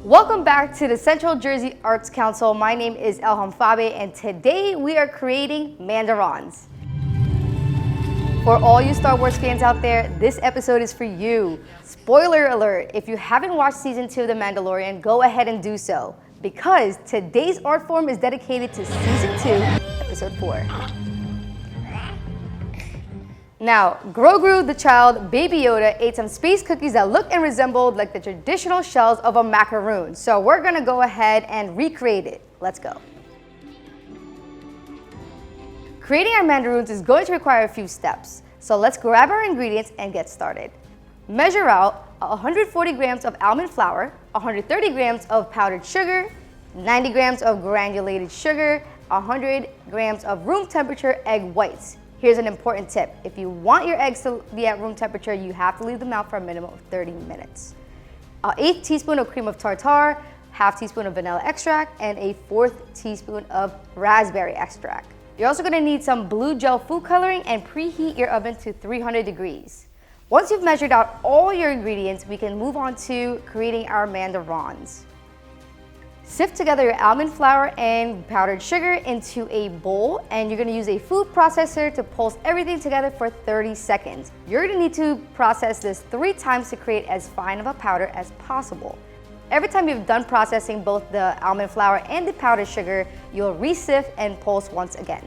Welcome back to the Central Jersey Arts Council. My name is Elham Fabe, and today we are creating Mandorons. For all you Star Wars fans out there, this episode is for you. Spoiler alert, if you haven't watched season 2 of The Mandalorian, go ahead and do so, because today's art form is dedicated to season 2, episode 4. Now, Grogu the child, Baby Yoda, ate some space cookies that look and resembled like the traditional shells of a macaroon. So we're gonna go ahead and recreate it. Let's go. Creating our Mandorons is going to require a few steps. So let's grab our ingredients and get started. Measure out 140 grams of almond flour, 130 grams of powdered sugar, 90 grams of granulated sugar, 100 grams of room temperature egg whites. Here's an important tip. If you want your eggs to be at room temperature, you have to leave them out for a minimum of 30 minutes. An 1/8 teaspoon of cream of tartar, 1/2 teaspoon of vanilla extract, and a 1/4 teaspoon of raspberry extract. You're also gonna need some blue gel food coloring and preheat your oven to 300 degrees. Once you've measured out all your ingredients, we can move on to creating our Mandorons. Sift together your almond flour and powdered sugar into a bowl, and you're gonna use a food processor to pulse everything together for 30 seconds. You're gonna need to process this 3 times to create as fine of a powder as possible. Every time you've done processing both the almond flour and the powdered sugar, you'll re-sift and pulse once again.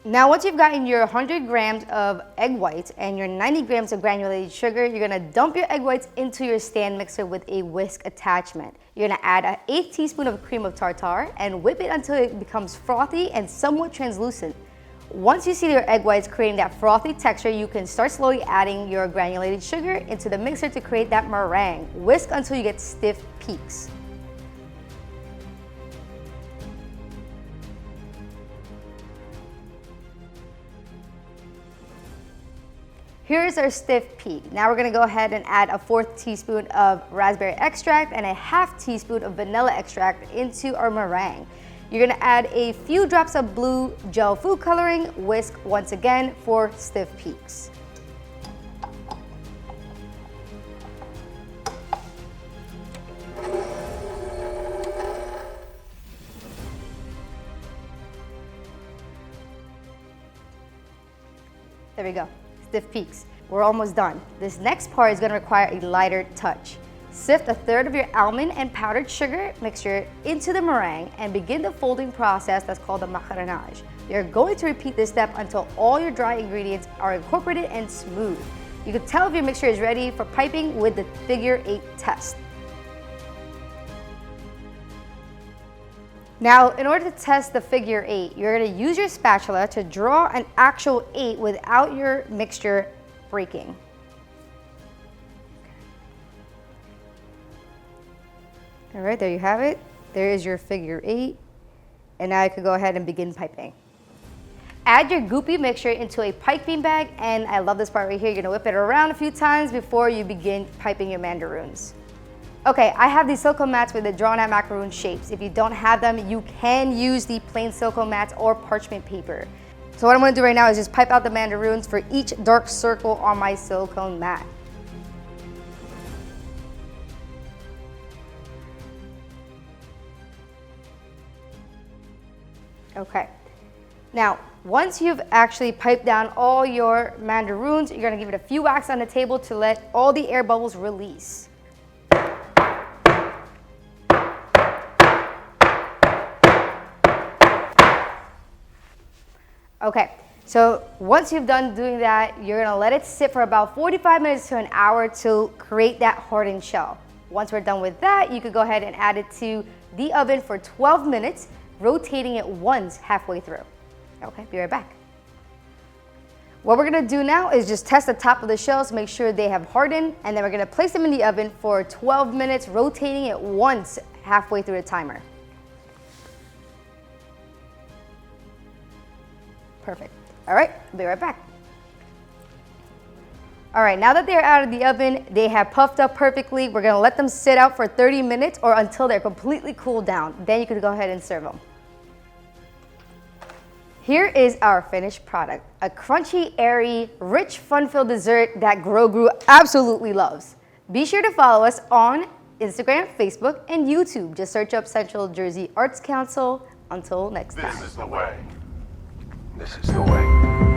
Now, once you've gotten your 100 grams of egg whites and your 90 grams of granulated sugar, you're gonna dump your egg whites into your stand mixer with a whisk attachment. You're gonna add an 1/8 teaspoon of cream of tartar and whip it until it becomes frothy and somewhat translucent. Once you see your egg whites creating that frothy texture, you can start slowly adding your granulated sugar into the mixer to create that meringue. Whisk until you get stiff peaks. Here's our stiff peak. Now we're gonna go ahead and add a 1/4 teaspoon of raspberry extract and a 1/2 teaspoon of vanilla extract into our meringue. You're gonna add a few drops of blue gel food coloring, whisk once again for stiff peaks. There we go. Stiff peaks. We're almost done. This next part is going to require a lighter touch. Sift 1/3 of your almond and powdered sugar mixture into the meringue and begin the folding process that's called the macaronage. You're going to repeat this step until all your dry ingredients are incorporated and smooth. You can tell if your mixture is ready for piping with the figure 8 test. Now, in order to test the figure 8, you're gonna use your spatula to draw an actual 8 without your mixture breaking. All right, there you have it. There is your figure 8. And now you can go ahead and begin piping. Add your goopy mixture into a piping bag, and I love this part right here. You're gonna whip it around a few times before you begin piping your Mandorons. Okay, I have these silicone mats with the drawn out macaroon shapes. If you don't have them, you can use the plain silicone mats or parchment paper. So what I'm gonna do right now is just pipe out the Mandorons for each dark circle on my silicone mat. Okay, now once you've actually piped down all your Mandorons, you're gonna give it a few whacks on the table to let all the air bubbles release. Okay, so once you've done doing that, you're gonna let it sit for about 45 minutes to an hour to create that hardened shell. Once we're done with that, you could go ahead and add it to the oven for 12 minutes, rotating it once halfway through. Okay, be right back. What we're gonna do now is just test the top of the shells, make sure they have hardened, and then we're gonna place them in the oven for 12 minutes, rotating it once halfway through the timer. Perfect. All right, I'll be right back. All right, now that they're out of the oven, they have puffed up perfectly. We're gonna let them sit out for 30 minutes or until they're completely cooled down. Then you can go ahead and serve them. Here is our finished product, a crunchy, airy, rich, fun-filled dessert that Grogu absolutely loves. Be sure to follow us on Instagram, Facebook, and YouTube. Just search up Central Jersey Arts Council. Until next time. This is the way. This is the way.